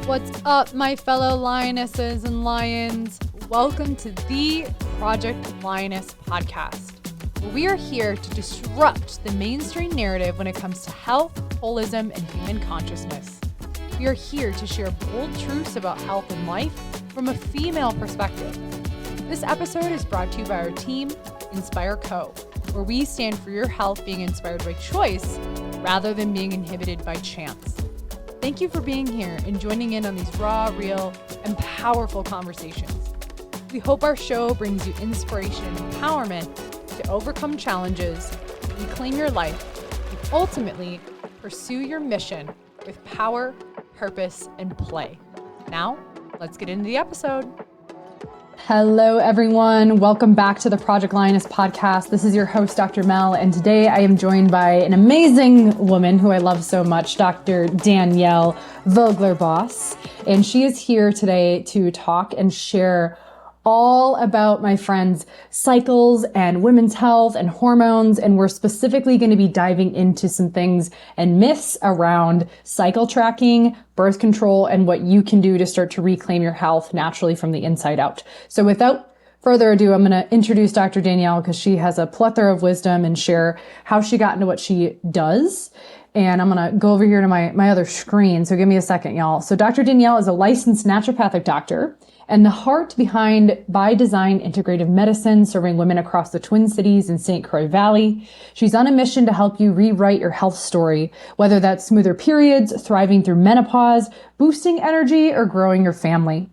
What's up, my fellow lionesses and lions? Welcome to the Project Lioness podcast, where we are here to disrupt the mainstream narrative when it comes to health, holism, and human consciousness. We are here to share bold truths about health and life from a female perspective. This episode is brought to you by our team, Inspire Co., where we stand for your health being inspired by choice rather than being inhibited by chance. Thank you for being here and joining in on these raw, real, and powerful conversations. We hope our show brings you inspiration and empowerment to overcome challenges, reclaim your life, and ultimately pursue your mission with power, purpose, and play. Now, let's get into the episode. Hello, everyone. Welcome back to the Project Lioness podcast. This is your host, Dr. Mel, and today I am joined by an amazing woman who I love so much, Dr. Danielle Vogler-Bos, and she is here today to talk and share all about my friend's cycles and women's health and hormones. And we're specifically going to be diving into some things and myths around cycle tracking, birth control, and what you can do to start to reclaim your health naturally from the inside out. So without further ado, I'm going to introduce Dr. Danielle because she has a plethora of wisdom and share how she got into what she does. And I'm going to go over here to my other screen. So give me a second, y'all. So Dr. Danielle is a licensed naturopathic doctor and the heart behind By Design Integrative Medicine, serving women across the Twin Cities and St. Croix Valley. She's on a mission to help you rewrite your health story, whether that's smoother periods, thriving through menopause, boosting energy, or growing your family.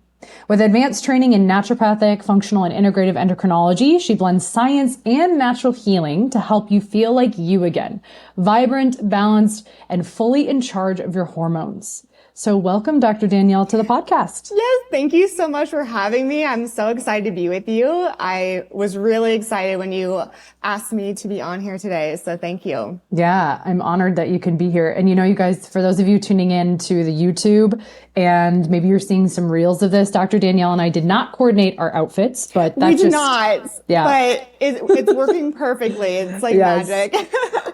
With advanced training in naturopathic, functional, and integrative endocrinology, she blends science and natural healing to help you feel like you again, vibrant, balanced, and fully in charge of your hormones. So welcome, Dr. Danielle, to the podcast. Yes, thank you so much for having me. I'm so excited to be with you. I was really excited when you asked me to be on here today, so thank you. Yeah, I'm honored that you can be here. And you know, you guys, for those of you tuning in to the YouTube, and maybe you're seeing some reels of this, Dr. Danielle and I did not coordinate our outfits, but that's we did not. Yeah. But it's working perfectly. It's like magic.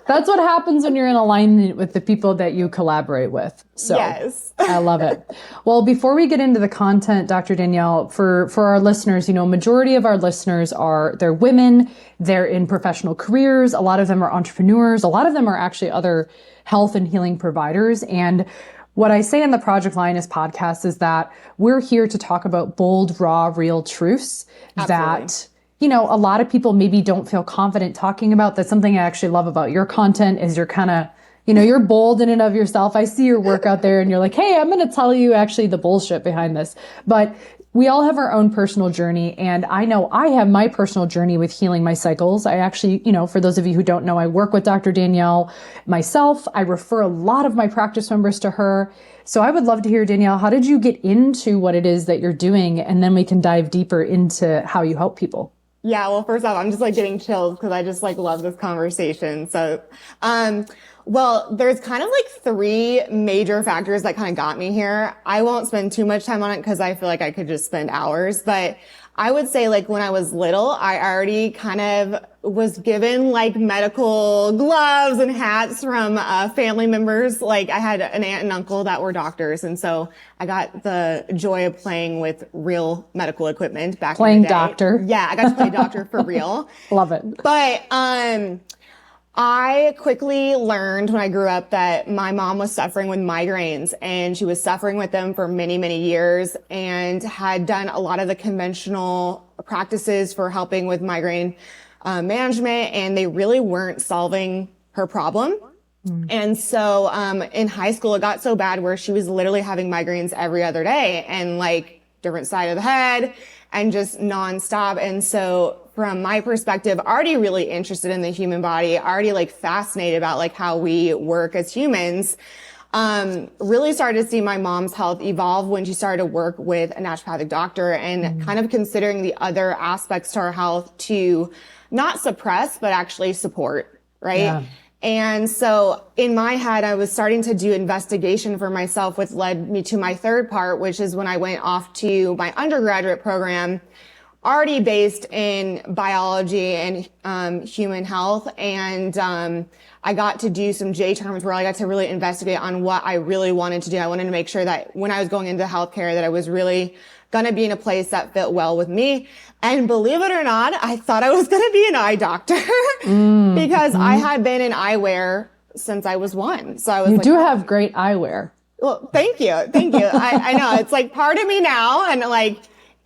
That's what happens when you're in alignment with the people that you collaborate with. So yes. I love it. Well, before we get into the content, Dr. Danielle, for our listeners, you know, majority of our listeners they're women, they're in professional careers. A lot of them are entrepreneurs. A lot of them are actually other health and healing providers. And what I say in the Project Lioness podcast is that we're here to talk about bold, raw, real truths that, you know, a lot of people maybe don't feel confident talking about. That's something I actually love about your content is you're kind of, you know, you're bold in and of yourself. I see your work out there and you're like, hey, I'm going to tell you actually the bullshit behind this. But we all have our own personal journey. And I know I have my personal journey with healing my cycles. I actually, you know, for those of you who don't know, I work with Dr. Danielle myself. I refer a lot of my practice members to her. So I would love to hear, Danielle, how did you get into what it is that you're doing? And then we can dive deeper into how you help people. Yeah, well, first off, I'm just like getting chills because I just like love this conversation. So, well, there's kind of like three major factors that kind of got me here. I won't spend too much time on it because I feel like I could just spend hours, but I would say like when I was little, I already kind of was given like medical gloves and hats from family members. Like I had an aunt and uncle that were doctors. And so I got the joy of playing with real medical equipment back in the day. Playing doctor. Yeah, I got to play doctor for real. Love it. But I quickly learned when I grew up that my mom was suffering with migraines and she was suffering with them for many, many years and had done a lot of the conventional practices for helping with migraine management, and they really weren't solving her problem. And so in high school, it got so bad where she was literally having migraines every other day and like different side of the head and just nonstop. And so from my perspective, already really interested in the human body, already like fascinated about like how we work as humans, really started to see my mom's health evolve when she started to work with a naturopathic doctor and kind of considering the other aspects to our health to not suppress, but actually support, right? Yeah. And so in my head, I was starting to do investigation for myself, which led me to my third part, which is when I went off to my undergraduate program. already based in biology and human health. And I got to do some J terms where I got to really investigate on what I really wanted to do. I wanted to make sure that when I was going into healthcare, that I was really going to be in a place that fit well with me. And believe it or not, I thought I was going to be an eye doctor because I had been in eyewear since I was 1. So I was You like, do have great eyewear. well, thank you. Thank you. I know it's like part of me now and like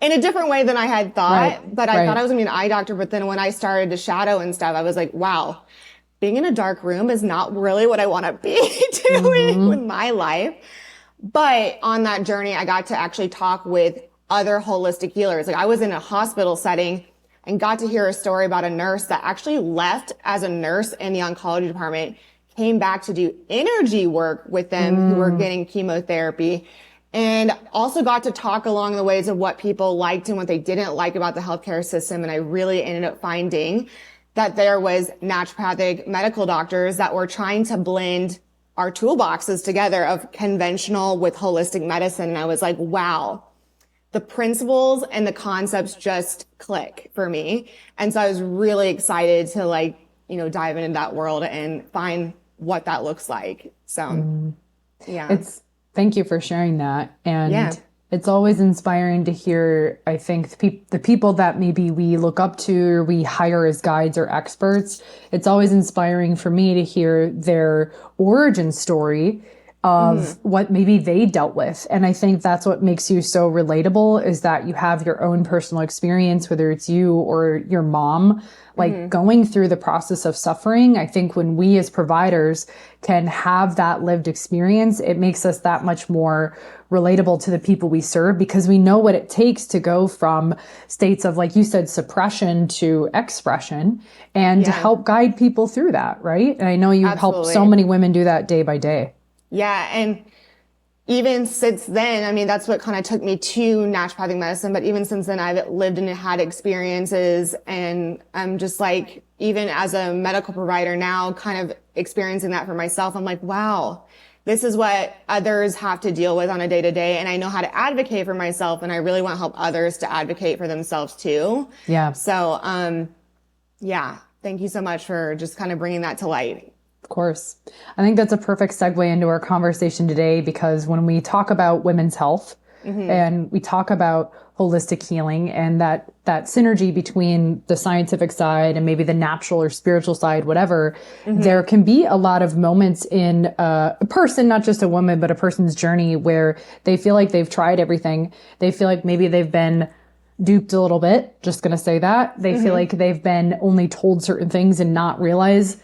in a different way than I had thought, but I thought I was going to be an eye doctor. But then when I started to shadow and stuff, I was like, wow, being in a dark room is not really what I want to be doing with my life. But on that journey, I got to actually talk with other holistic healers. Like I was in a hospital setting and got to hear a story about a nurse that actually left as a nurse in the oncology department, came back to do energy work with them who were getting chemotherapy, and also got to talk along the ways of what people liked and what they didn't like about the healthcare system. And I really ended up finding that there was naturopathic medical doctors that were trying to blend our toolboxes together of conventional with holistic medicine. And I was like, wow, the principles and the concepts just click for me. And so I was really excited to like, you know, dive into that world and find what that looks like. So yeah. Thank you for sharing that. And it's always inspiring to hear, I think, the people that maybe we look up to or we hire as guides or experts. It's always inspiring for me to hear their origin story of what maybe they dealt with. And I think that's what makes you so relatable, is that you have your own personal experience, whether it's you or your mom, like going through the process of suffering. I think when we as providers can have that lived experience, it makes us that much more relatable to the people we serve, because we know what it takes to go from states of, like you said, suppression to expression, and to help guide people through that, right? And I know you help so many women do that day by day. Yeah. And even since then, I mean, that's what kind of took me to naturopathic medicine. But even since then, I've lived and had experiences. And I'm just like, even as a medical provider now, kind of experiencing that for myself, I'm like, wow, this is what others have to deal with on a day to day. And I know how to advocate for myself. And I really want to help others to advocate for themselves too. Yeah. So, yeah, thank you so much for just kind of bringing that to light. Of course. I think that's a perfect segue into our conversation today, because when we talk about women's health and we talk about holistic healing and that synergy between the scientific side and maybe the natural or spiritual side, whatever, there can be a lot of moments in a person, not just a woman, but a person's journey where they feel like they've tried everything. They feel like maybe they've been duped a little bit. Just going to say that. They feel like they've been only told certain things and not realize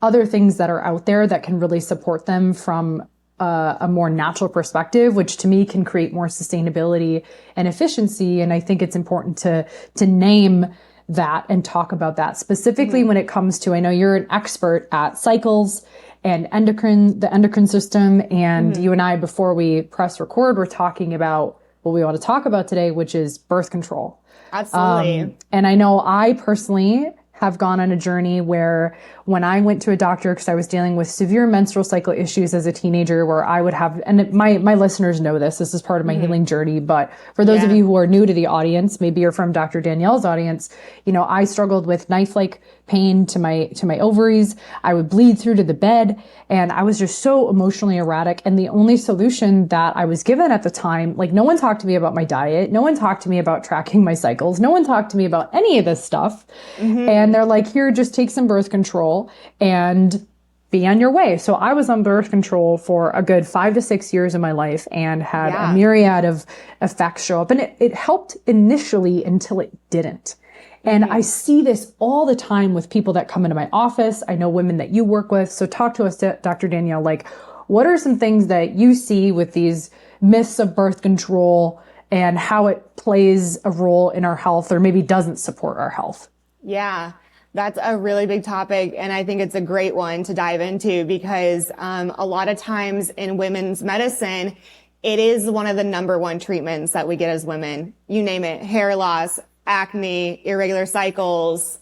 other things that are out there that can really support them from a more natural perspective, which to me can create more sustainability and efficiency. And I think it's important to name that and talk about that specifically when it comes to, I know you're an expert at cycles and the endocrine system. And you and I, before we press record, we're talking about what we want to talk about today, which is birth control. Absolutely. And I know I personally have gone on a journey where when I went to a doctor, because I was dealing with severe menstrual cycle issues as a teenager, where I would have, and my listeners know this is part of my healing journey, but for those of you who are new to the audience, maybe you're from Dr. Danielle's audience, you know, I struggled with knife-like pain to my ovaries. I would bleed through to the bed, and I was just so emotionally erratic. And the only solution that I was given at the time, like, no one talked to me about my diet. No one talked to me about tracking my cycles. No one talked to me about any of this stuff. And they're like, here, just take some birth control and be on your way. So I was on birth control for a good 5 to 6 years of my life and had a myriad of effects show up. And it helped initially until it didn't. And I see this all the time with people that come into my office. I know women that you work with. So talk to us, Dr. Danielle, like, what are some things that you see with these myths of birth control and how it plays a role in our health, or maybe doesn't support our health? Yeah, that's a really big topic. And I think it's a great one to dive into, because a lot of times in women's medicine, it is one of the number one treatments that we get as women. You name it: hair loss, acne, irregular cycles,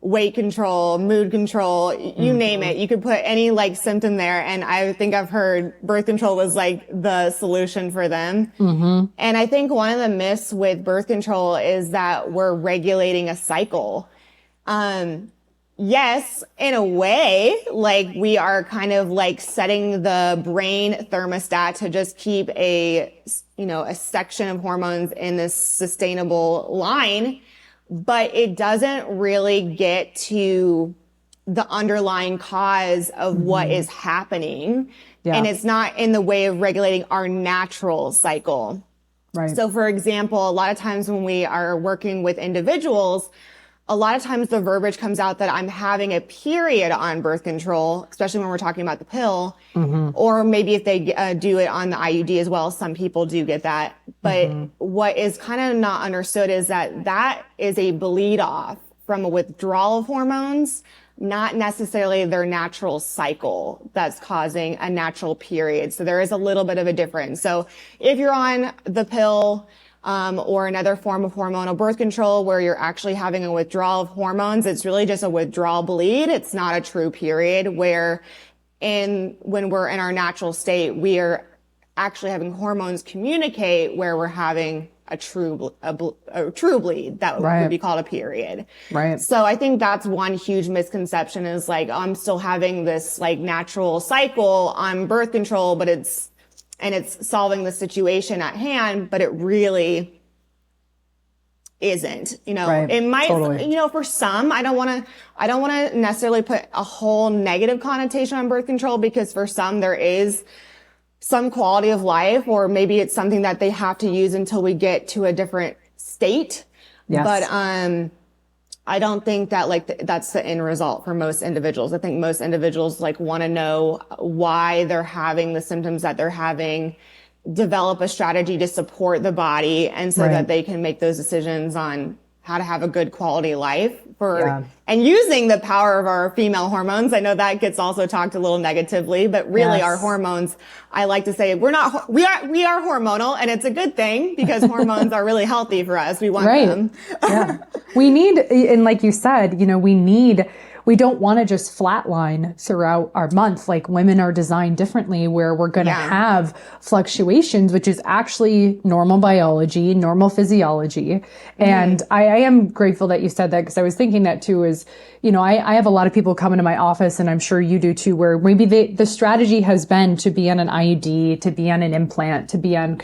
weight control, mood control, you name it. You could put any like symptom there. And I think I've heard birth control was like the solution for them. And I think one of the myths with birth control is that we're regulating a cycle. Yes, in a way, like we are kind of like setting the brain thermostat to just keep a section of hormones in this sustainable line, but it doesn't really get to the underlying cause of what is happening. Yeah. And it's not in the way of regulating our natural cycle. Right. So for example, a lot of times when we are working with individuals, a lot of times the verbiage comes out that I'm having a period on birth control, especially when we're talking about the pill, or maybe if they do it on the IUD as well, some people do get that. But what is kind of not understood is that that is a bleed off from a withdrawal of hormones, not necessarily their natural cycle that's causing a natural period. So there is a little bit of a difference. So if you're on the pill, or another form of hormonal birth control where you're actually having a withdrawal of hormones, it's really just a withdrawal bleed. It's not a true period where when we're in our natural state, we are actually having hormones communicate where we're having a true bleed that would be called a period. Right. So I think that's one huge misconception is like, I'm still having this like natural cycle on birth control, but it's solving the situation at hand, but it really isn't, it might, for some, I don't want to necessarily put a whole negative connotation on birth control because for some there is some quality of life, or maybe it's something that they have to use until we get to a different state. Yes. But, I don't think that that's the end result for most individuals. I think most individuals want to know why they're having the symptoms that they're having, develop a strategy to support the body, and so that they can make those decisions on how to have a good quality life and using the power of our female hormones. I know that gets also talked a little negatively, but really our hormones, I like to say we are hormonal, and it's a good thing because hormones are really healthy for us. We want them. Yeah. We need, and like you said, we don't want to just flatline throughout our month. Like women are designed differently where we're going to have fluctuations, which is actually normal biology, normal physiology. And I am grateful that you said that because I was thinking that too is, I have a lot of people come into my office and I'm sure you do too, where maybe the strategy has been to be on an IUD, to be on an implant, to be on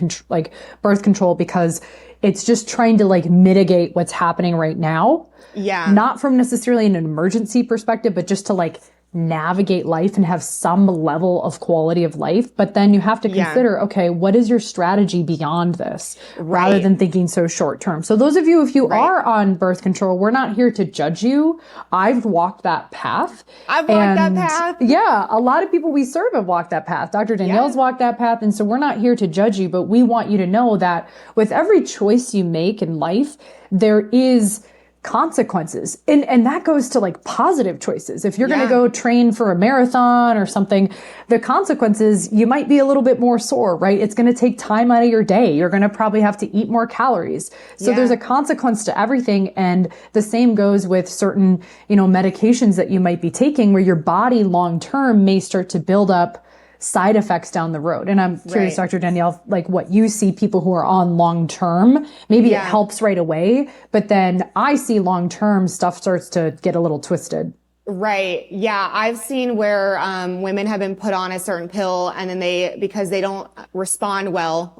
birth control because it's just trying to mitigate what's happening right now. Yeah. Not from necessarily an emergency perspective, but just to navigate life and have some level of quality of life. But then you have to consider, okay, what is your strategy beyond this rather than thinking so short term? So those of you, if you are on birth control, we're not here to judge you. I've walked that path. Yeah. A lot of people we serve have walked that path. Dr. Danielle's walked that path. And so we're not here to judge you, but we want you to know that with every choice you make in life, there is consequences. And that goes to positive choices. If you're going to go train for a marathon or something, the consequences, you might be a little bit more sore, right? It's going to take time out of your day. You're going to probably have to eat more calories. So there's a consequence to everything. And the same goes with certain, medications that you might be taking where your body long-term may start to build up side effects down the road. And I'm curious, Dr. Danielle, what you see people who are on long-term, maybe it helps right away, but then I see long-term stuff starts to get a little twisted. Right. Yeah. I've seen where women have been put on a certain pill and then because they don't respond well,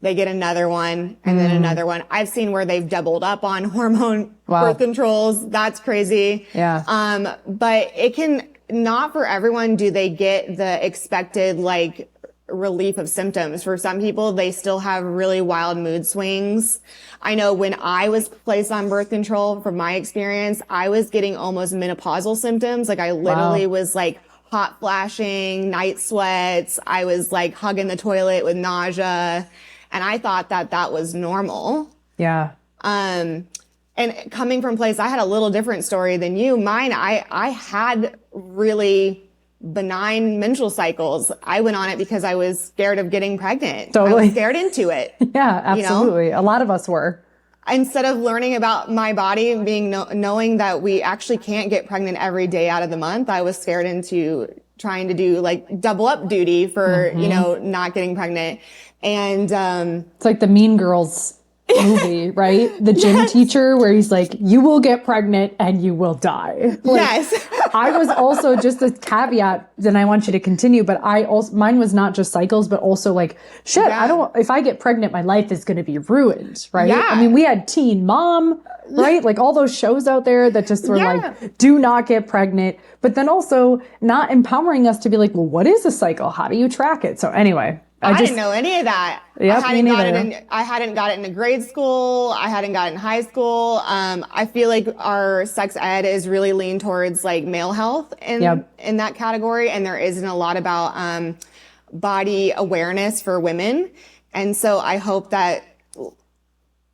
they get another one and then another one. I've seen where they've doubled up on hormone birth controls. That's crazy. Yeah. But it can, not for everyone do they get the expected relief of symptoms. For some people, they still have really wild mood swings. I know when I was placed on birth control, from my experience, I was getting almost menopausal symptoms. I literally was hot flashing, night sweats. I was hugging the toilet with nausea. And I thought that was normal. Yeah. And coming from a place, I had a little different story than you. Mine, I had really benign menstrual cycles. I went on it because I was scared of getting pregnant. Totally. I was scared into it. Yeah, absolutely. A lot of us were. instead of learning about my body and knowing that we actually can't get pregnant every day out of the month, I was scared into trying to do like double up duty for, not getting pregnant. And, it's like the Mean Girls movie, right? The gym teacher where he's like, you will get pregnant and you will die. Like, yes. I was also, just a caveat, then I want you to continue, but mine was not just cycles, but also like, shit, if I get pregnant, my life is going to be ruined, right? Yeah. I mean, we had Teen Mom, right? Like all those shows out there that just were like, do not get pregnant, but then also not empowering us to be like, well, what is a cycle? How do you track it? So anyway, I didn't know any of that. Yep, I hadn't got it in grade school. I hadn't got it in high school. I feel like our sex ed is really leaned towards like male health in that category. And there isn't a lot about, body awareness for women. And so I hope that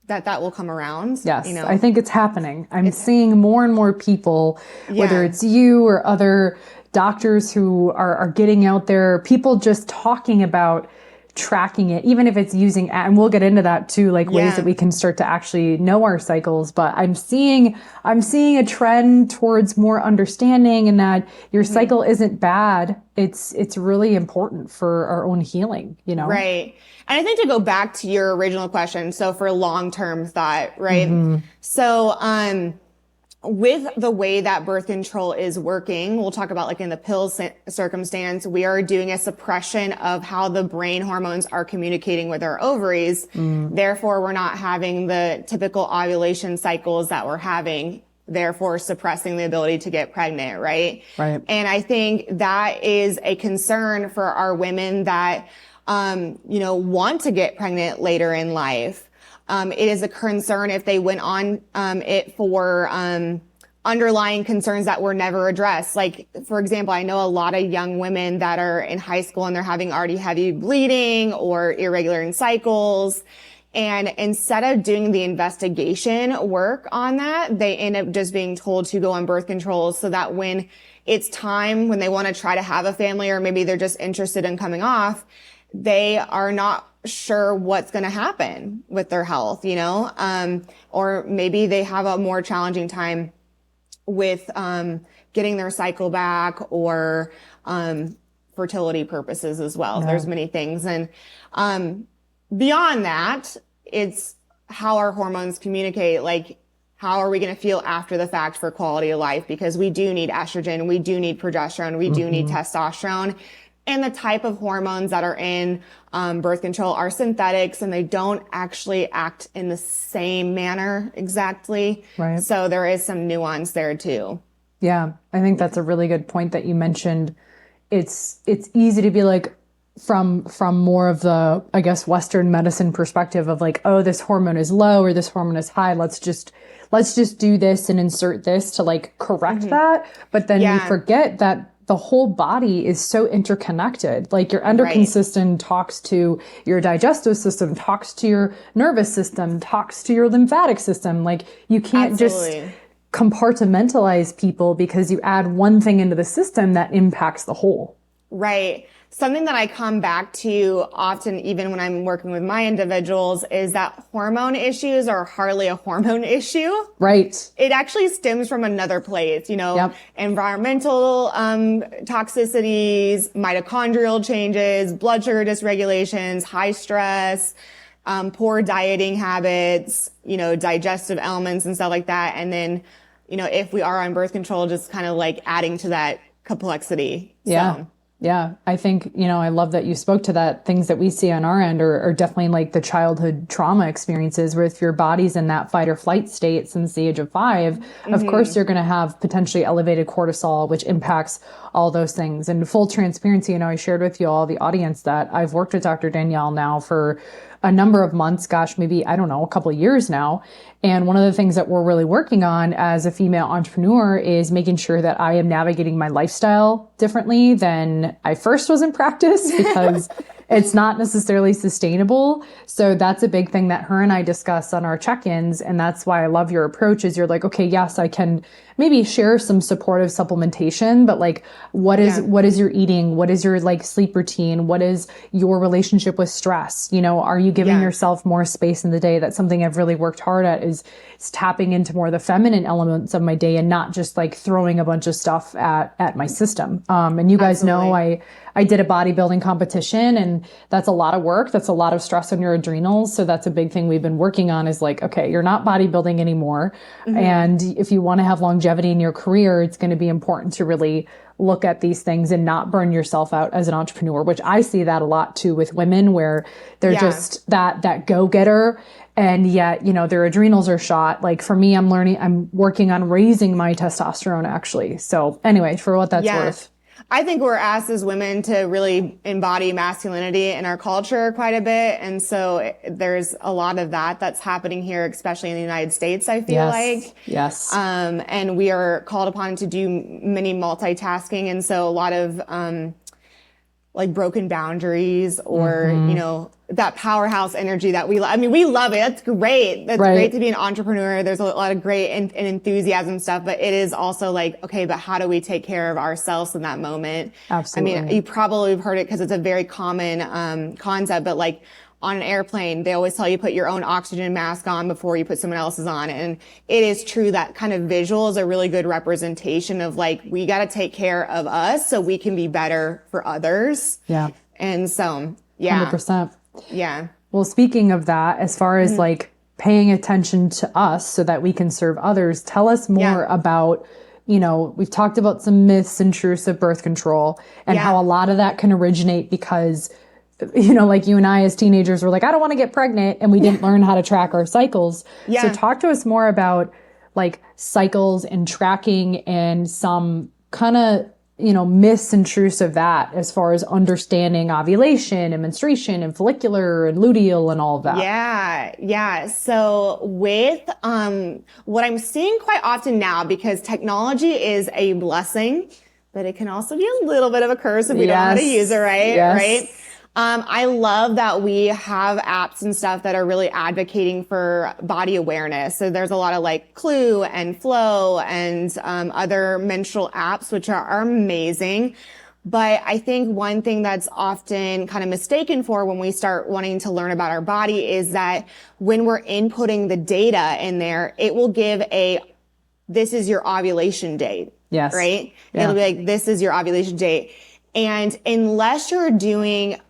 will come around. Yes. I think it's happening. I'm seeing more and more people, whether it's you or other doctors who are getting out there, people just talking about tracking it, even if it's using, and we'll get into that too, like ways that we can start to actually know our cycles. But I'm seeing a trend towards more understanding, and that your cycle isn't bad. It's really important for our own healing, Right. And I think to go back to your original question, so for long-term thought, right? So, with the way that birth control is working, we'll talk about like in the pill circumstance, we are doing a suppression of how the brain hormones are communicating with our ovaries. Therefore, we're not having the typical ovulation cycles that we're having, therefore suppressing the ability to get pregnant, right? Right. And I think that is a concern for our women that, want to get pregnant later in life. It is a concern if they went on it for underlying concerns that were never addressed. Like, for example, I know a lot of young women that are in high school and they're having already heavy bleeding or irregular in cycles. And instead of doing the investigation work on that, they end up just being told to go on birth control, so that when it's time, when they want to try to have a family, or maybe they're just interested in coming off, they are not sure what's going to happen with their health, or maybe they have a more challenging time with getting their cycle back, or fertility purposes as well. There's many things. And beyond that, it's how our hormones communicate. Like, how are we going to feel after the fact for quality of life? Because we do need estrogen, we do need progesterone, we do need testosterone. And the type of hormones that are in birth control are synthetics, and they don't actually act in the same manner exactly. Right. So there is some nuance there too. Yeah, I think that's a really good point that you mentioned. It's easy to be like, from more of the, I guess, Western medicine perspective of like, oh, this hormone is low or this hormone is high. Let's just do this and insert this to like correct that. But then we forget that the whole body is so interconnected. Like your endocrine system talks to your digestive system, talks to your nervous system, talks to your lymphatic system. Like you can't just compartmentalize people because you add one thing into the system that impacts the whole. Right. Something that I come back to often, even when I'm working with my individuals, is that hormone issues are hardly a hormone issue. Right. It actually stems from another place, environmental toxicities, mitochondrial changes, blood sugar dysregulations, high stress, poor dieting habits, digestive elements and stuff like that. And then, if we are on birth control, just kind of like adding to that complexity. Yeah. So. Yeah, I think, I love that you spoke to that. Things that we see on our end are definitely like the childhood trauma experiences, where if your body's in that fight or flight state since the age of 5, of course you're going to have potentially elevated cortisol, which impacts all those things. And full transparency, I shared with you all, the audience, that I've worked with Dr. Danielle now for a number of months, maybe, a couple of years now. And one of the things that we're really working on as a female entrepreneur is making sure that I am navigating my lifestyle differently than I first was in practice, because it's not necessarily sustainable. So that's a big thing that her and I discuss on our check-ins. And that's why I love your approach, is you're like, okay, yes, I can maybe share some supportive supplementation, but like, what is your eating? What is your like sleep routine? What is your relationship with stress? You know, are you giving yourself more space in the day? That's something I've really worked hard at is tapping into more of the feminine elements of my day and not just like throwing a bunch of stuff at my system. And you guys know I did a bodybuilding competition, and that's a lot of work. That's a lot of stress on your adrenals. So that's a big thing we've been working on is like, okay, you're not bodybuilding anymore. And if you want to have longevity in your career, it's going to be important to really look at these things and not burn yourself out as an entrepreneur, which I see that a lot too with women where they're just that go-getter. And yet, you know, their adrenals are shot. Like for me, I'm working on raising my testosterone actually. So anyway, for what that's worth. I think we're asked as women to really embody masculinity in our culture quite a bit. And so there's a lot of that's happening here, especially in the United States, I feel like. Yes. And we are called upon to do many multitasking. And so a lot of, like broken boundaries or, you know, that powerhouse energy that we love. I mean, we love it. That's great. That's great to be an entrepreneur. There's a lot of great and enthusiasm stuff, but it is also like, okay, but how do we take care of ourselves in that moment? Absolutely. I mean, you probably have heard it because it's a very common, concept, but like on an airplane, they always tell you put your own oxygen mask on before you put someone else's on. And it is true that kind of visual is a really good representation of like, we got to take care of us so we can be better for others. Yeah. And so, yeah. 100%. Yeah. Well, speaking of that, as far as like paying attention to us so that we can serve others, tell us more about, you know, we've talked about some myths and truths of birth control and how a lot of that can originate because, you know, like you and I as teenagers were like, I don't want to get pregnant. And we didn't learn how to track our cycles. So talk to us more about like cycles and tracking and some kind of, you know, myths and truths of that as far as understanding ovulation and menstruation and follicular and luteal and all of that. Yeah. So with, what I'm seeing quite often now, because technology is a blessing, but it can also be a little bit of a curse if we don't know how to use it right? I love that we have apps and stuff that are really advocating for body awareness. So there's a lot of like Clue and Flow and other menstrual apps, which are amazing. But I think one thing that's often kind of mistaken for when we start wanting to learn about our body is that when we're inputting the data in there, it will give this is your ovulation date. Yes. Right? Yeah. It'll be like, this is your ovulation date. And unless you're doing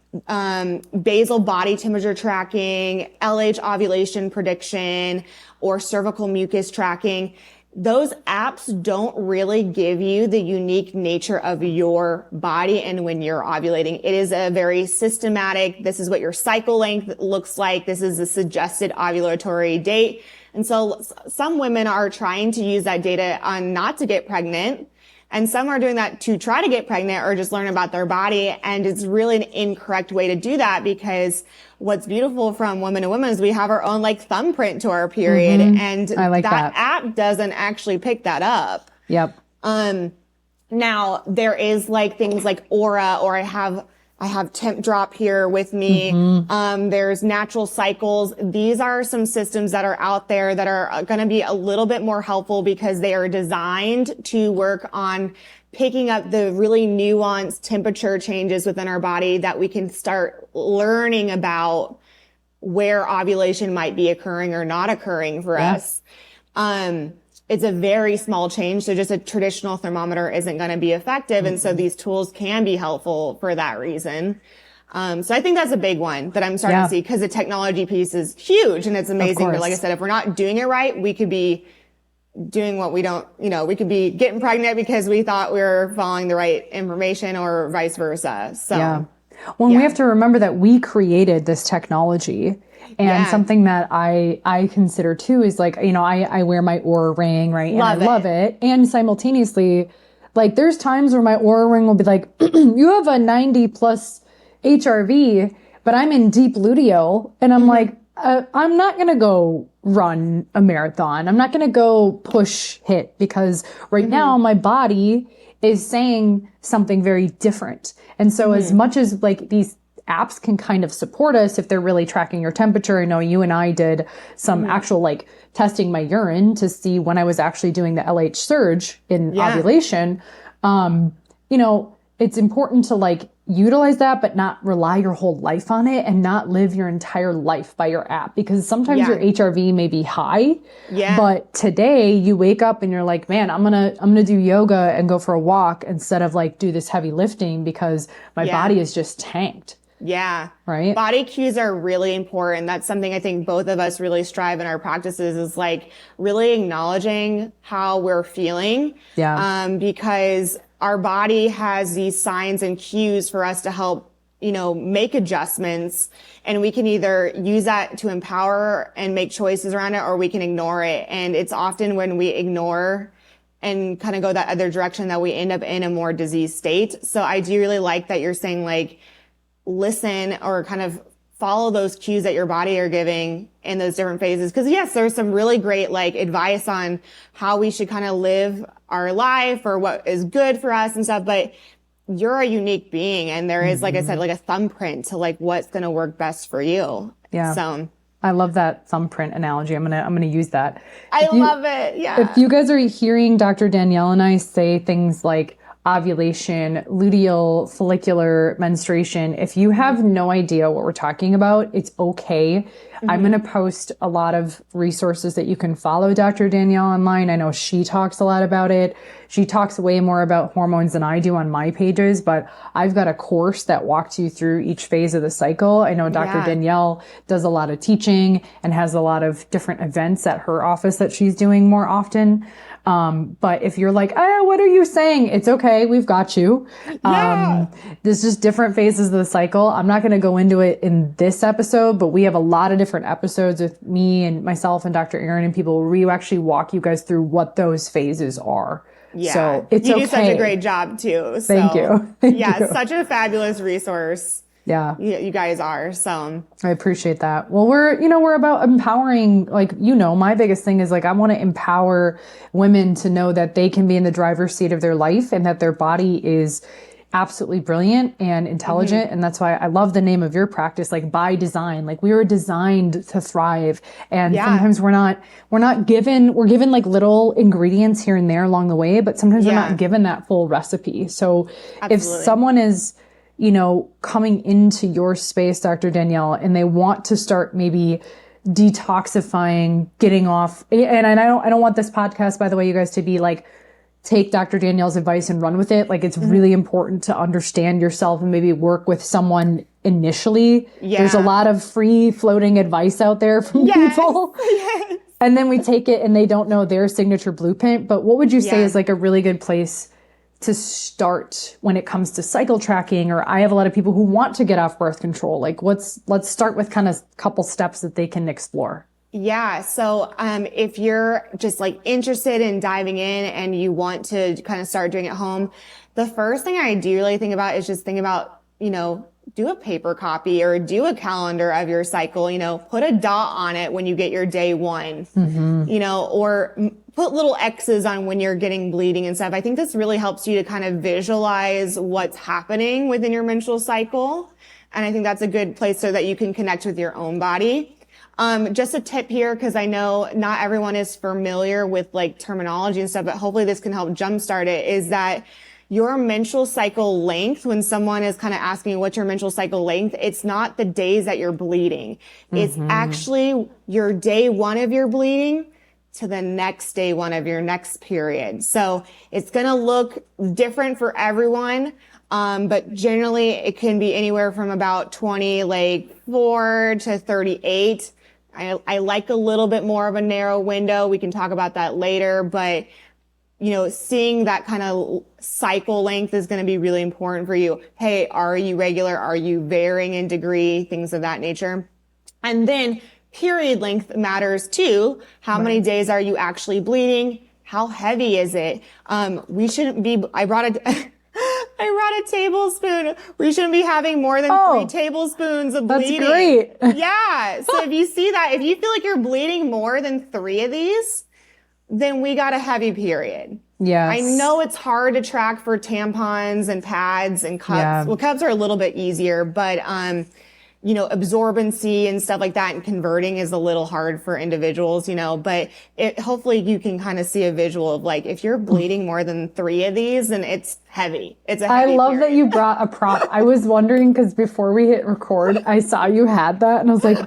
basal body temperature tracking, LH ovulation prediction, or cervical mucus tracking, those apps don't really give you the unique nature of your body and when you're ovulating. It is a very systematic, this is what your cycle length looks like, this is the suggested ovulatory date. And so some women are trying to use that data on not to get pregnant. And some are doing that to try to get pregnant or just learn about their body. And it's really an incorrect way to do that because what's beautiful from women to women is we have our own like thumbprint to our period. And I like that app doesn't actually pick that up. Yep. Now there is like things like Aura, or I have Temp Drop here with me. There's Natural Cycles. These are some systems that are out there that are going to be a little bit more helpful because they are designed to work on picking up the really nuanced temperature changes within our body that we can start learning about where ovulation might be occurring or not occurring for us. It's a very small change. So just a traditional thermometer isn't going to be effective. And so these tools can be helpful for that reason. So I think that's a big one that I'm starting to see because the technology piece is huge and it's amazing. But like I said, if we're not doing it right, we could be doing what we don't, you know, we could be getting pregnant because we thought we were following the right information or vice versa. So we have to remember that we created this technology. And something that I consider too is like, you know, I wear my Oura ring, right? And I love it. And simultaneously, like there's times where my Oura ring will be like, you have a 90 plus HRV, but I'm in deep luteal. And I'm like, I'm not going to go run a marathon. I'm not going to go push HIIT because right now my body is saying something very different. And so as much as like these apps can kind of support us if they're really tracking your temperature. I know you and I did some actual like testing my urine to see when I was actually doing the LH surge in ovulation. You know, it's important to like utilize that, but not rely your whole life on it and not live your entire life by your app, because sometimes your HRV may be high, but today you wake up and you're like, man, I'm going to do yoga and go for a walk instead of like do this heavy lifting because my body is just tanked. Yeah. Right. Body cues are really important. That's something I think both of us really strive in our practices, is like really acknowledging how we're feeling. Because our body has these signs and cues for us to help, you know, make adjustments, and we can either use that to empower and make choices around it, or we can ignore it. And it's often when we ignore and kind of go that other direction that we end up in a more diseased state. So I do really like that you're saying like, listen or kind of follow those cues that your body are giving in those different phases. Because yes, there's some really great like advice on how we should kind of live our life or what is good for us and stuff, but you're a unique being, and there is, like I said, like a thumbprint to like what's going to work best for you. So I love that thumbprint analogy. I'm gonna use that. I love it. Yeah. If you guys are hearing Dr. Danielle and I say things like ovulation, luteal follicular menstruation, if you have no idea what we're talking about, it's okay. I'm going to post a lot of resources that you can follow Dr. Danielle online. I know she talks a lot about it. She talks way more about hormones than I do on my pages, but I've got a course that walks you through each phase of the cycle. I know Dr. Danielle does a lot of teaching and has a lot of different events at her office that she's doing more often. But if you're like, oh, what are you saying? It's okay. We've got you. There's just different phases of the cycle. I'm not going to go into it in this episode, but we have a lot of different episodes with me and myself and Dr. Aaron and people where we actually walk you guys through what those phases are. So it's you do such a great job too. Thank you. Thank you. Such a fabulous resource. You guys are. So I appreciate that. Well, we're about empowering, like, my biggest thing is like, I want to empower women to know that they can be in the driver's seat of their life and that their body is absolutely brilliant and intelligent. And that's why I love the name of your practice, like by design. Like we were designed to thrive. And sometimes we're given like little ingredients here and there along the way, but sometimes we're not given that full recipe. So if someone is, coming into your space, Dr. Danielle, and they want to start maybe detoxifying, getting off, and I don't want this podcast, by the way, you guys, to be like, take Dr. Danielle's advice and run with it. Like, it's really important to understand yourself and maybe work with someone initially. There's a lot of free floating advice out there from people. And then we take it and they don't know their signature blueprint. But what would you say is like a really good place to start when it comes to cycle tracking? Or I have a lot of people who want to get off birth control. Like, let's start with kind of a couple steps that they can explore. So, if you're just like interested in diving in and you want to kind of start doing it at home, the first thing I do really think about is just think about, do a paper copy or do a calendar of your cycle, put a dot on it when you get your day one, or put little X's on when you're getting bleeding and stuff. I think this really helps you to kind of visualize what's happening within your menstrual cycle. And I think that's a good place so that you can connect with your own body. Just a tip here, because I know not everyone is familiar with like terminology and stuff, but hopefully this can help jumpstart it, is that your menstrual cycle length, when someone is kind of asking you what's your menstrual cycle length, it's not the days that you're bleeding. It's actually your day one of your bleeding to the next day one of your next period. So it's going to look different for everyone. But generally it can be anywhere from about 24 to 38. I like a little bit more of a narrow window. We can talk about that later, but seeing that kind of cycle length is going to be really important for you. Hey, are you regular? Are you varying in degree? Things of that nature. And then period length matters too. How many days are you actually bleeding? How heavy is it? We shouldn't be, I brought a tablespoon. We shouldn't be having more than 3 tablespoons of bleeding. That's great. So if you see that, if you feel like you're bleeding more than 3 of these, then we got a heavy period. Yes. I know it's hard to track for tampons and pads and cups. Yeah. Well, cups are a little bit easier, but, absorbency and stuff like that and converting is a little hard for individuals, but hopefully you can kind of see a visual of like, if you're bleeding more than 3 of these, then it's heavy. It's a heavy I love period. that you brought a prop. I was wondering, because before we hit record, I saw you had that and I was like,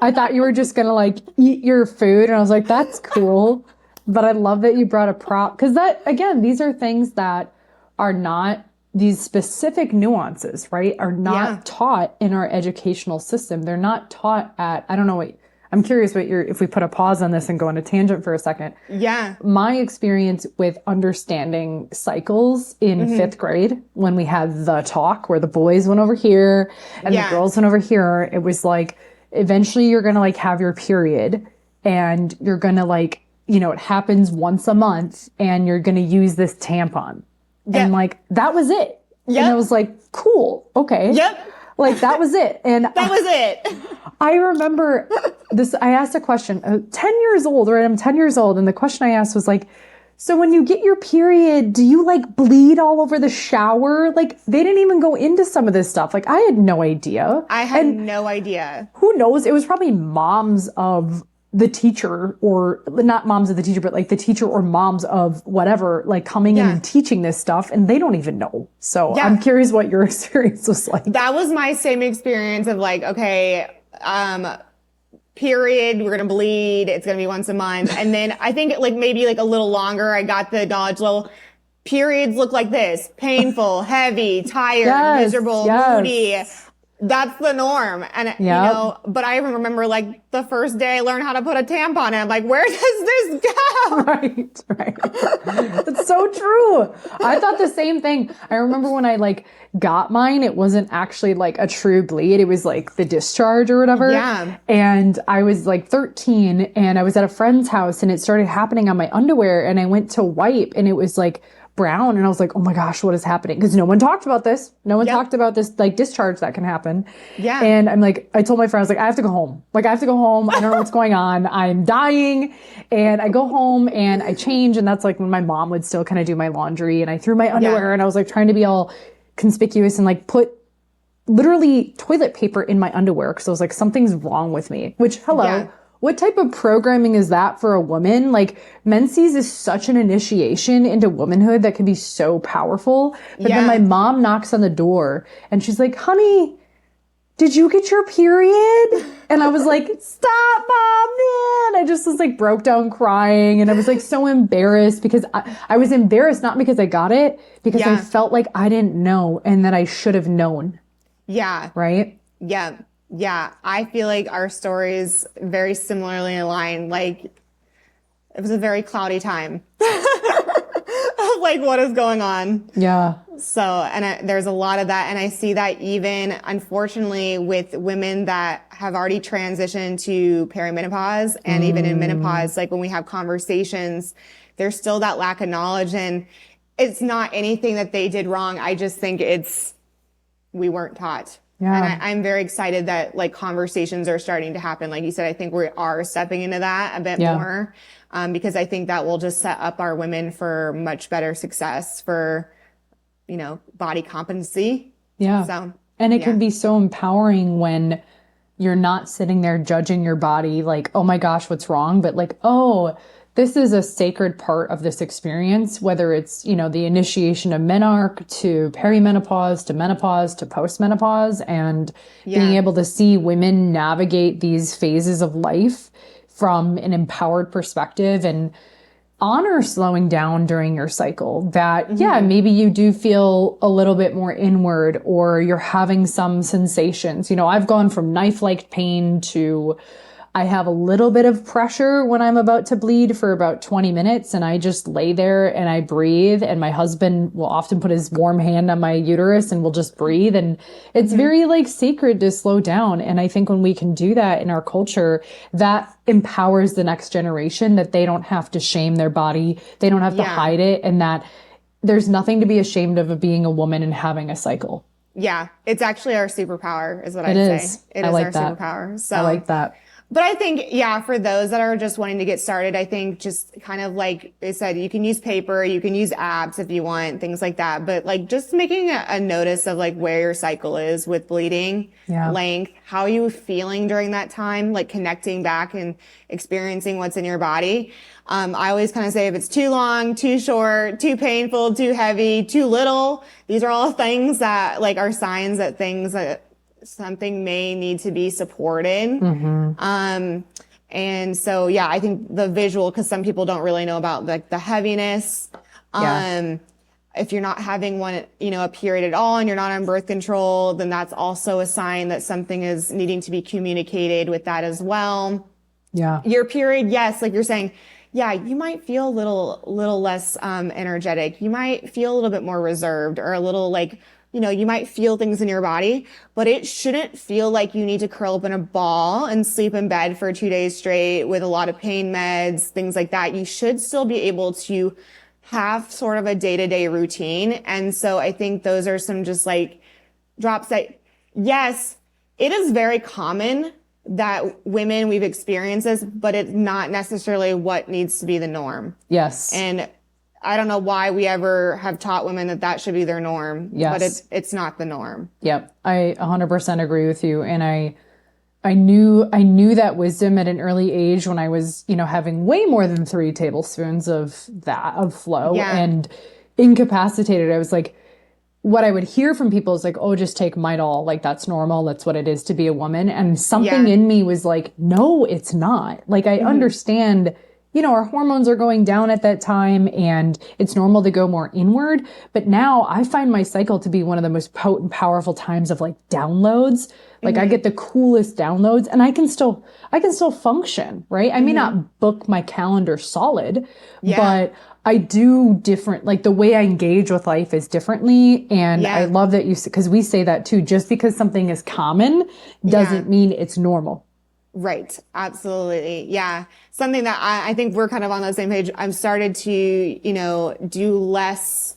I thought you were just going to like eat your food. And I was like, that's cool. But I love that you brought a prop, because that, again, these are things that are not, these specific nuances, right, are not taught in our educational system. They're not taught at, I don't know what, I'm curious what if we put a pause on this and go on a tangent for a second. Yeah. My experience with understanding cycles in 5th grade, when we had the talk where the boys went over here and the girls went over here, it was like, eventually you're going to like have your period and you're going to like, it happens once a month and you're going to use this tampon. And like, that was it. And I was like, cool. Okay. Like that was it. And that was it. I remember this, I asked a question, 10 years old, right? I'm 10 years old. And the question I asked was like, so when you get your period, do you like bleed all over the shower? Like they didn't even go into some of this stuff. Like I had no idea. I had no idea. Who knows? It was probably moms of the teacher, or not moms of the teacher, but like the teacher or moms of whatever, like coming in and teaching this stuff, and they don't even know. So I'm curious what your experience was like. That was my same experience of like, okay, period, we're going to bleed. It's going to be once a month. And then I think like maybe like a little longer, I got the knowledge level. Periods look like this: painful, heavy, tired, miserable, moody. That's the norm. And, but I even remember like the first day I learned how to put a tampon in. I'm like, where does this go? Right. That's so true. I thought the same thing. I remember when I like got mine, it wasn't actually like a true bleed. It was like the discharge or whatever. Yeah. And I was like 13 and I was at a friend's house and it started happening on my underwear and I went to wipe and it was like brown. And I was like, oh my gosh, what is happening? Because no one talked about this. No one talked about this like discharge that can happen. Yeah. And I'm like, I told my friend, I was like, I have to go home. Like, I have to go home. I don't know what's going on. I'm dying. And I go home and I change. And that's like when my mom would still kind of do my laundry. And I threw my underwear and I was like trying to be all conspicuous and like put literally toilet paper in my underwear. Cause I was like, something's wrong with me, which what type of programming is that for a woman? Like menses is such an initiation into womanhood that can be so powerful. But then my mom knocks on the door and she's like, honey, did you get your period? And I was like, stop, mom, man. I just was like broke down crying. And I was like so embarrassed because I was embarrassed, not because I got it, because I felt like I didn't know and that I should have known. Yeah. Right? Yeah. Yeah, I feel like our stories very similarly aligned. Like, it was a very cloudy time of like, what is going on? Yeah. So, and there's a lot of that. And I see that even, unfortunately, with women that have already transitioned to perimenopause and even in menopause, like when we have conversations, there's still that lack of knowledge. And it's not anything that they did wrong. I just think we weren't taught. Yeah. And I'm very excited that like conversations are starting to happen. Like you said, I think we are stepping into that a bit more, because I think that will just set up our women for much better success for, body competency. Yeah. So, and it can be so empowering when you're not sitting there judging your body like, oh my gosh, what's wrong? But like, oh, this is a sacred part of this experience, whether it's, the initiation of menarche to perimenopause to menopause to postmenopause, and being able to see women navigate these phases of life from an empowered perspective and honor slowing down during your cycle. That, maybe you do feel a little bit more inward or you're having some sensations. I've gone from knife-like pain to I have a little bit of pressure when I'm about to bleed for about 20 minutes and I just lay there and I breathe, and my husband will often put his warm hand on my uterus and we'll just breathe. And it's very like sacred to slow down. And I think when we can do that in our culture, that empowers the next generation, that they don't have to shame their body. They don't have to hide it, and that there's nothing to be ashamed of being a woman and having a cycle. Yeah. It's actually our superpower is what I'd say. It is our superpower. So I like that. But I think, yeah, for those that are just wanting to get started, I think just kind of like I said, you can use paper, you can use apps if you want, things like that. But like just making a notice of like where your cycle is with bleeding, length, how are you feeling during that time, like connecting back and experiencing what's in your body. I always kind of say if it's too long, too short, too painful, too heavy, too little, these are all things that like are signs that things that something may need to be supported. And so, yeah, I think the visual, because some people don't really know about like the heaviness. If you're not having one, a period at all and you're not on birth control, then that's also a sign that something is needing to be communicated with that as well. Yeah. Your period, yes, like you're saying, yeah, you might feel a little less energetic. You might feel a little bit more reserved or a little like, you might feel things in your body, but it shouldn't feel like you need to curl up in a ball and sleep in bed for 2 days straight with a lot of pain meds, things like that. You should still be able to have sort of a day-to-day routine. And so I think those are some just like drops that, yes, it is very common that women, we've experienced this, but it's not necessarily what needs to be the norm. Yes. And I don't know why we ever have taught women that that should be their norm, but it's not the norm. Yep. I 100% agree with you. And I knew that wisdom at an early age when I was, having way more than 3 tablespoons of flow and incapacitated. I was like, what I would hear from people is like, oh, just take Midol. Like that's normal. That's what it is to be a woman. And something in me was like, no, it's not. Like I understand, our hormones are going down at that time and it's normal to go more inward. But now I find my cycle to be one of the most potent, powerful times of like downloads. Like I get the coolest downloads and I can still function, right? I may not book my calendar solid, but I do different, like the way I engage with life is differently. And I love that because we say that too, just because something is common doesn't mean it's normal. Right. Absolutely. Yeah. Something that I think we're kind of on the same page. I've started to, do less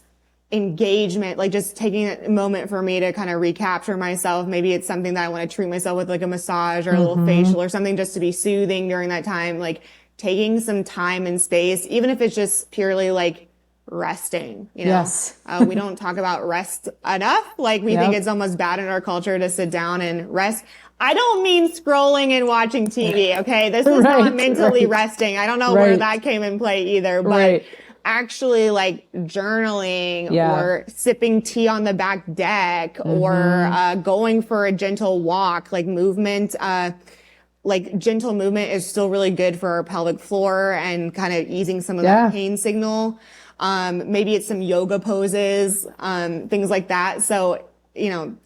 engagement, like just taking a moment for me to kind of recapture myself. Maybe it's something that I want to treat myself with like a massage or a little facial or something just to be soothing during that time. Like taking some time and space, even if it's just purely like resting, Yes. We don't talk about rest enough. Like we think it's almost bad in our culture to sit down and rest. I don't mean scrolling and watching TV. Okay. This is not mentally resting. I don't know where that came in play either, but actually like journaling or sipping tea on the back deck or going for a gentle walk, like movement, like gentle movement is still really good for our pelvic floor and kind of easing some of that pain signal. Maybe it's some yoga poses, things like that. So,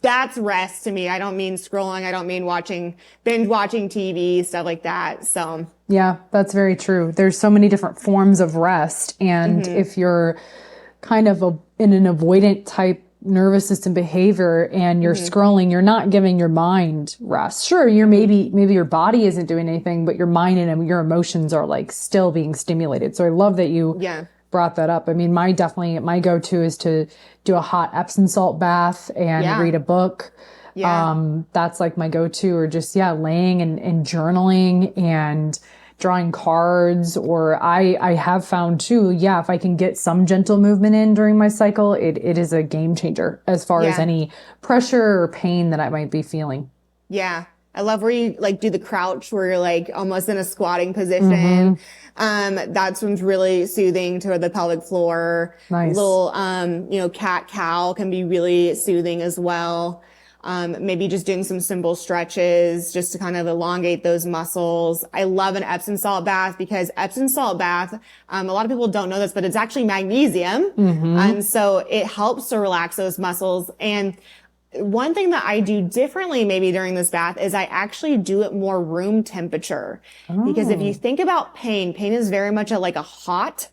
that's rest to me. I don't mean scrolling. I don't mean binge watching TV, stuff like that. So. Yeah, that's very true. There's so many different forms of rest. And if you're kind of in an avoidant type nervous system behavior and you're scrolling, you're not giving your mind rest. Sure, maybe your body isn't doing anything, but your mind and your emotions are like still being stimulated. So I love that you brought that up. I mean, my go-to is to do a hot Epsom salt bath and read a book. That's like my go-to, or just, laying and journaling and drawing cards. Or I have found too, if I can get some gentle movement in during my cycle, it is a game changer as far as any pressure or pain that I might be feeling. Yeah. I love where you like do the crouch where you're like almost in a squatting position. That's one's really soothing to the pelvic floor. Nice. Little, cat cow can be really soothing as well. Maybe just doing some simple stretches just to kind of elongate those muscles. I love an Epsom salt bath because Epsom salt bath, a lot of people don't know this, but it's actually magnesium. And so it helps to relax those muscles. And one thing that I do differently maybe during this bath is I actually do it more room temperature. Because if you think about pain is very much like a hot,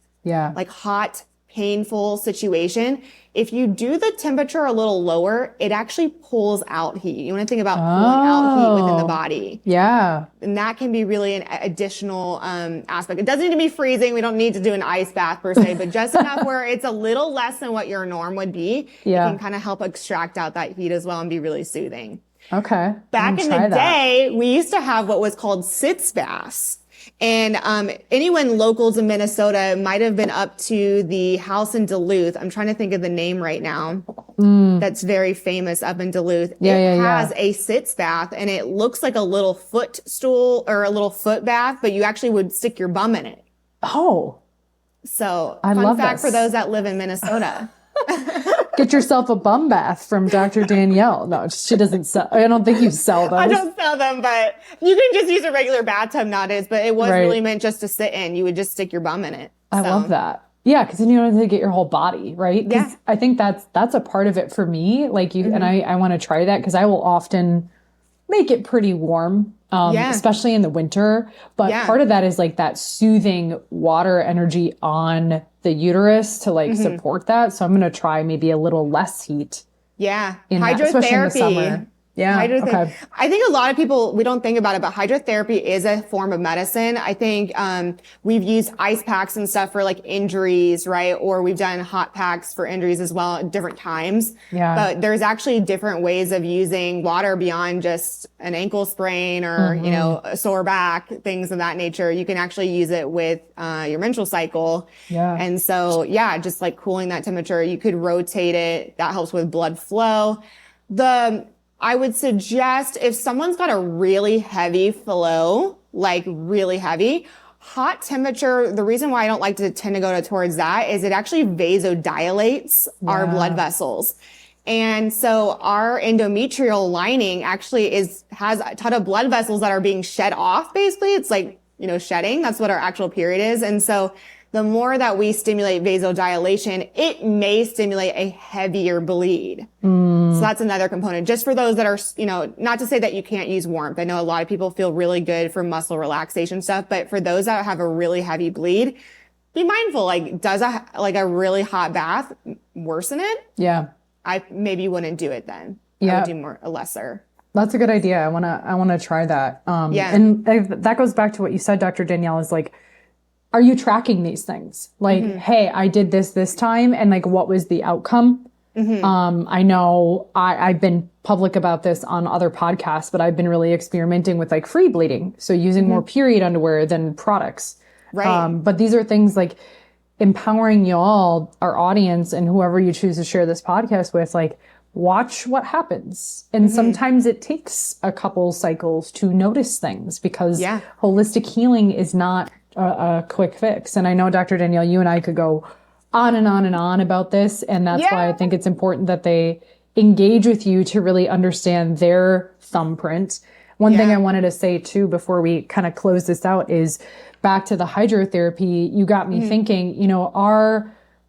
painful situation. If you do the temperature a little lower, it actually pulls out heat. You want to think about pulling out heat within the body. Yeah. And that can be really an additional aspect. It doesn't need to be freezing. We don't need to do an ice bath per se, but just enough where it's a little less than what your norm would be. It can kind of help extract out that heat as well and be really soothing. Okay. Back in the Try that. day, we used to have what was called sitz baths. And anyone local to Minnesota might have been up to the house in Duluth. I'm trying to think of the name right now. That's very famous up in Duluth. It has a sitz bath, and it looks like a little footstool or a little foot bath, but you actually would stick your bum in it. Oh. So I fun love fact this. for those that live in Minnesota. Get yourself a bum bath from Dr. Danielle. No, she doesn't sell. I don't think you sell those. I don't sell them, but you can just use a regular bathtub nowadays. But it was really meant just to sit in. You would just stick your bum in it. I love that. Yeah, because then you don't have to get your whole body, right? Yeah. I think that's a part of it for me. Like you, and I want to try that because I will often make it pretty warm, especially in the winter. But part of that is like that soothing water energy on the uterus to like support that. So I'm going to try maybe a little less heat. Yeah. Especially in the summer. Hydrotherapy. Yeah. Okay. I think a lot of people, we don't think about it, but hydrotherapy is a form of medicine. I think we've used ice packs and stuff for like injuries, right? Or we've done hot packs for injuries as well at different times. Yeah. But there's actually different ways of using water beyond just an ankle sprain or, you know, a sore back, things of that nature. You can actually use it with your menstrual cycle. Yeah. And so, yeah, just like cooling that temperature, you could rotate it. That helps with blood flow. I would suggest if someone's got a really heavy flow, like really heavy, hot temperature, the reason why I don't like to tend to go towards that is it actually vasodilates our blood vessels. And so our endometrial lining actually has a ton of blood vessels that are being shed off, basically. It's like, you know, shedding. That's what our actual period is. And so the more that we stimulate vasodilation, it may stimulate a heavier bleed. So that's another component. Just for those that are, you know, not to say that you can't use warmth. I know a lot of people feel really good for muscle relaxation stuff, but for those that have a really heavy bleed, be mindful. Like, does a really hot bath worsen it? Yeah. I maybe wouldn't do it then. I would do a lesser. That's a good idea. I want to try that. And that goes back to what you said, Dr. Danielle, is like, are you tracking these things? Like, hey, I did this time, and like, what was the outcome? I know I've been public about this on other podcasts, but I've been really experimenting with like free bleeding. So using more period underwear than products. Right. But these are things like empowering y'all, our audience, and whoever you choose to share this podcast with, like, watch what happens. And sometimes it takes a couple cycles to notice things because holistic healing is not a quick fix. And I know, Dr. Danielle, you and I could go on and on and on about this. And that's why I think it's important that they engage with you to really understand their thumbprint. One thing I wanted to say too, before we kind of close this out, is back to the hydrotherapy. You got me thinking, you know,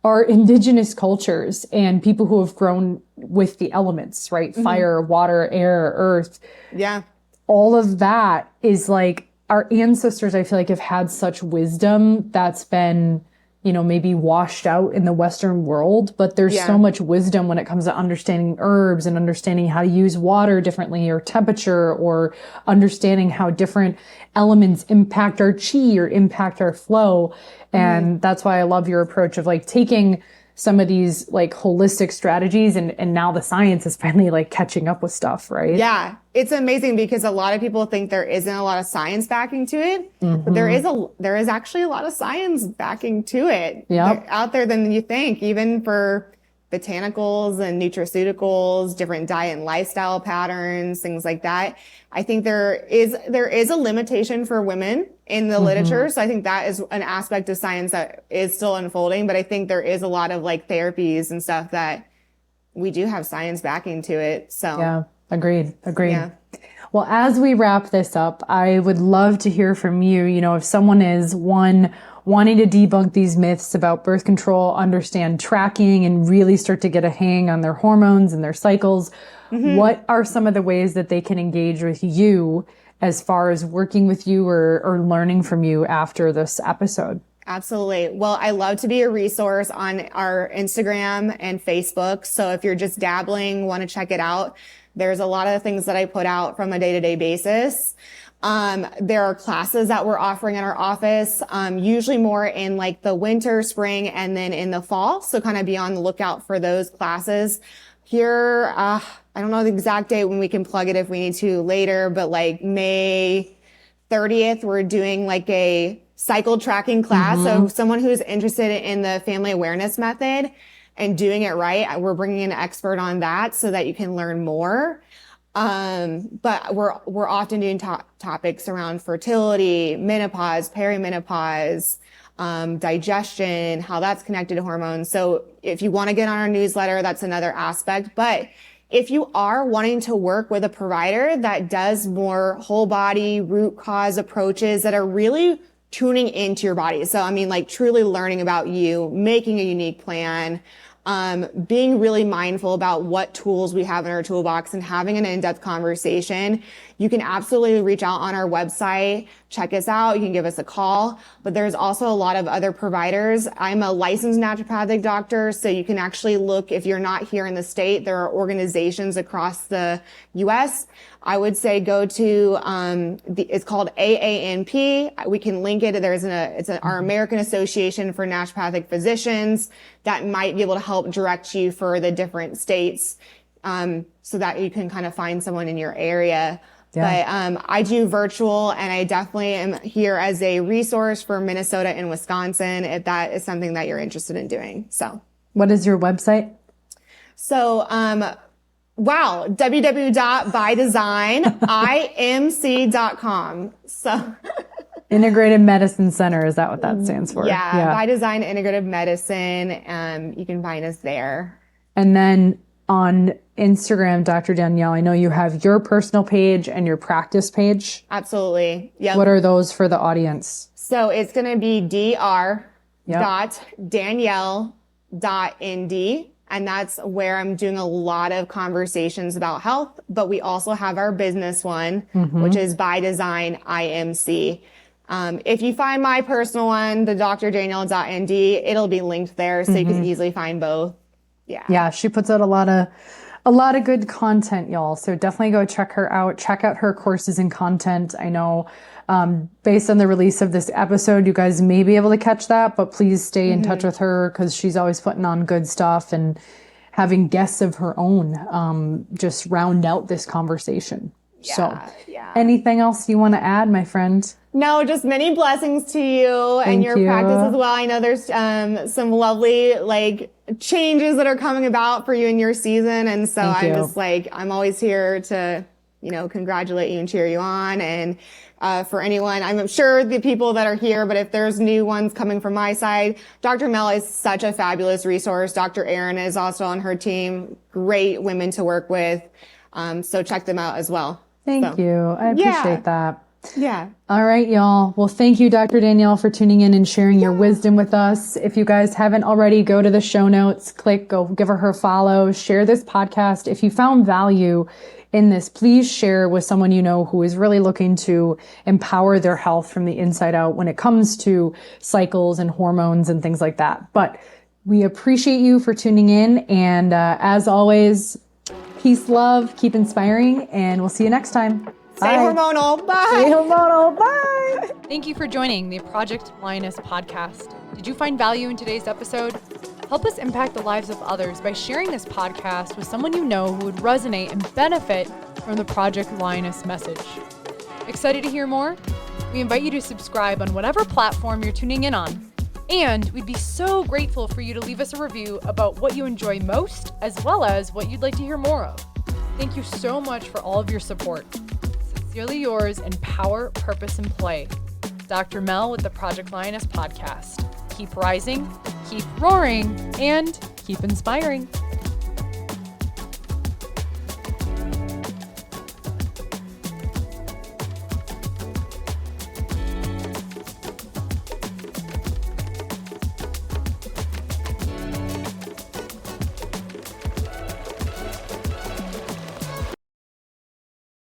our indigenous cultures and people who have grown with the elements, right? Fire, water, air, earth. Yeah. All of that is like, our ancestors, I feel like, have had such wisdom that's been, you know, maybe washed out in the Western world, but there's so much wisdom when it comes to understanding herbs and understanding how to use water differently, or temperature, or understanding how different elements impact our chi or impact our flow. And that's why I love your approach of like taking some of these like holistic strategies and now the science is finally like catching up with stuff, right? Yeah. It's amazing because a lot of people think there isn't a lot of science backing to it, but there is actually a lot of science backing to it. Yep. Out there than you think, even for botanicals and nutraceuticals, different diet and lifestyle patterns, things like that. I think there is a limitation for women in the literature. So I think that is an aspect of science that is still unfolding, but I think there is a lot of like therapies and stuff that we do have science backing to it. So yeah, agreed. Yeah. Well, as we wrap this up, I would love to hear from you. You know, if someone is wanting to debunk these myths about birth control, understand tracking, and really start to get a hang on their hormones and their cycles, what are some of the ways that they can engage with you as far as working with you or learning from you after this episode? Absolutely. Well, I love to be a resource on our Instagram and Facebook. So if you're just dabbling, want to check it out, there's a lot of things that I put out from a day-to-day basis. There are classes that we're offering in our office, usually more in like the winter, spring, and then in the fall. So kind of be on the lookout for those classes. Here, I don't know the exact date when we can plug it if we need to later, but like May 30th, we're doing like a cycle tracking class. So someone who's interested in the family awareness method and doing it right, we're bringing an expert on that so that you can learn more. But we're often doing topics around fertility, menopause, perimenopause, digestion, how that's connected to hormones. So if you want to get on our newsletter, that's another aspect. But if you are wanting to work with a provider that does more whole body root cause approaches that are really tuning into your body. So, I mean, like truly learning about you, making a unique plan, being really mindful about what tools we have in our toolbox and having an in-depth conversation, you can absolutely reach out on our website, check us out. You can give us a call, but there's also a lot of other providers. I'm a licensed naturopathic doctor, so you can actually look, if you're not here in the state, there are organizations across the US. I would say go to, it's called AANP. We can link it. It's our American Association for Naturopathic Physicians that might be able to help direct you for the different states, so that you can kind of find someone in your area. Yeah. But, I do virtual, and I definitely am here as a resource for Minnesota and Wisconsin if that is something that you're interested in doing. So what is your website? So, wow, www.bydesign.imc.com. So Integrated Medicine Center, is that what that stands for? Yeah. By Design Integrative Medicine. You can find us there. And then on Instagram, Dr. Danielle, I know you have your personal page and your practice page. Absolutely. Yep. What are those for the audience? So it's going to be dr.danielle.nd. And that's where I'm doing a lot of conversations about health. But we also have our business one, which is By Design IMC. If you find my personal one, the drdanielle.nd, it'll be linked there so you can easily find both. Yeah, she puts out a lot of good content, y'all. So definitely go check her out. Check out her courses and content. I know, based on the release of this episode, you guys may be able to catch that, but please stay in touch with her because she's always putting on good stuff and having guests of her own, just round out this conversation. Anything else you want to add, my friend? No, just many blessings to you and your practice as well. I know there's some lovely changes that are coming about for you in your season. And so I'm always here to, congratulate you and cheer you on. And for anyone, I'm sure the people that are here, but if there's new ones coming from my side, Dr. Mel is such a fabulous resource. Dr. Erin is also on her team. Great women to work with. So check them out as well. Thank you. I appreciate that. Yeah. All right, y'all. Well, thank you, Dr. Danielle, for tuning in and sharing your wisdom with us. If you guys haven't already, go to the show notes, go give her a follow, share this podcast. If you found value in this, please share with someone you know who is really looking to empower their health from the inside out when it comes to cycles and hormones and things like that. But we appreciate you for tuning in. And as always, peace, love, keep inspiring, and we'll see you next time. Stay hormonal. Bye. Stay hormonal. Bye. Thank you for joining the Project Lioness podcast. Did you find value in today's episode? Help us impact the lives of others by sharing this podcast with someone you know who would resonate and benefit from the Project Lioness message. Excited to hear more? We invite you to subscribe on whatever platform you're tuning in on. And we'd be so grateful for you to leave us a review about what you enjoy most, as well as what you'd like to hear more of. Thank you so much for all of your support. Sincerely yours in power, purpose, and play. Dr. Mel with the Project Lioness podcast. Keep rising, keep roaring, and keep inspiring.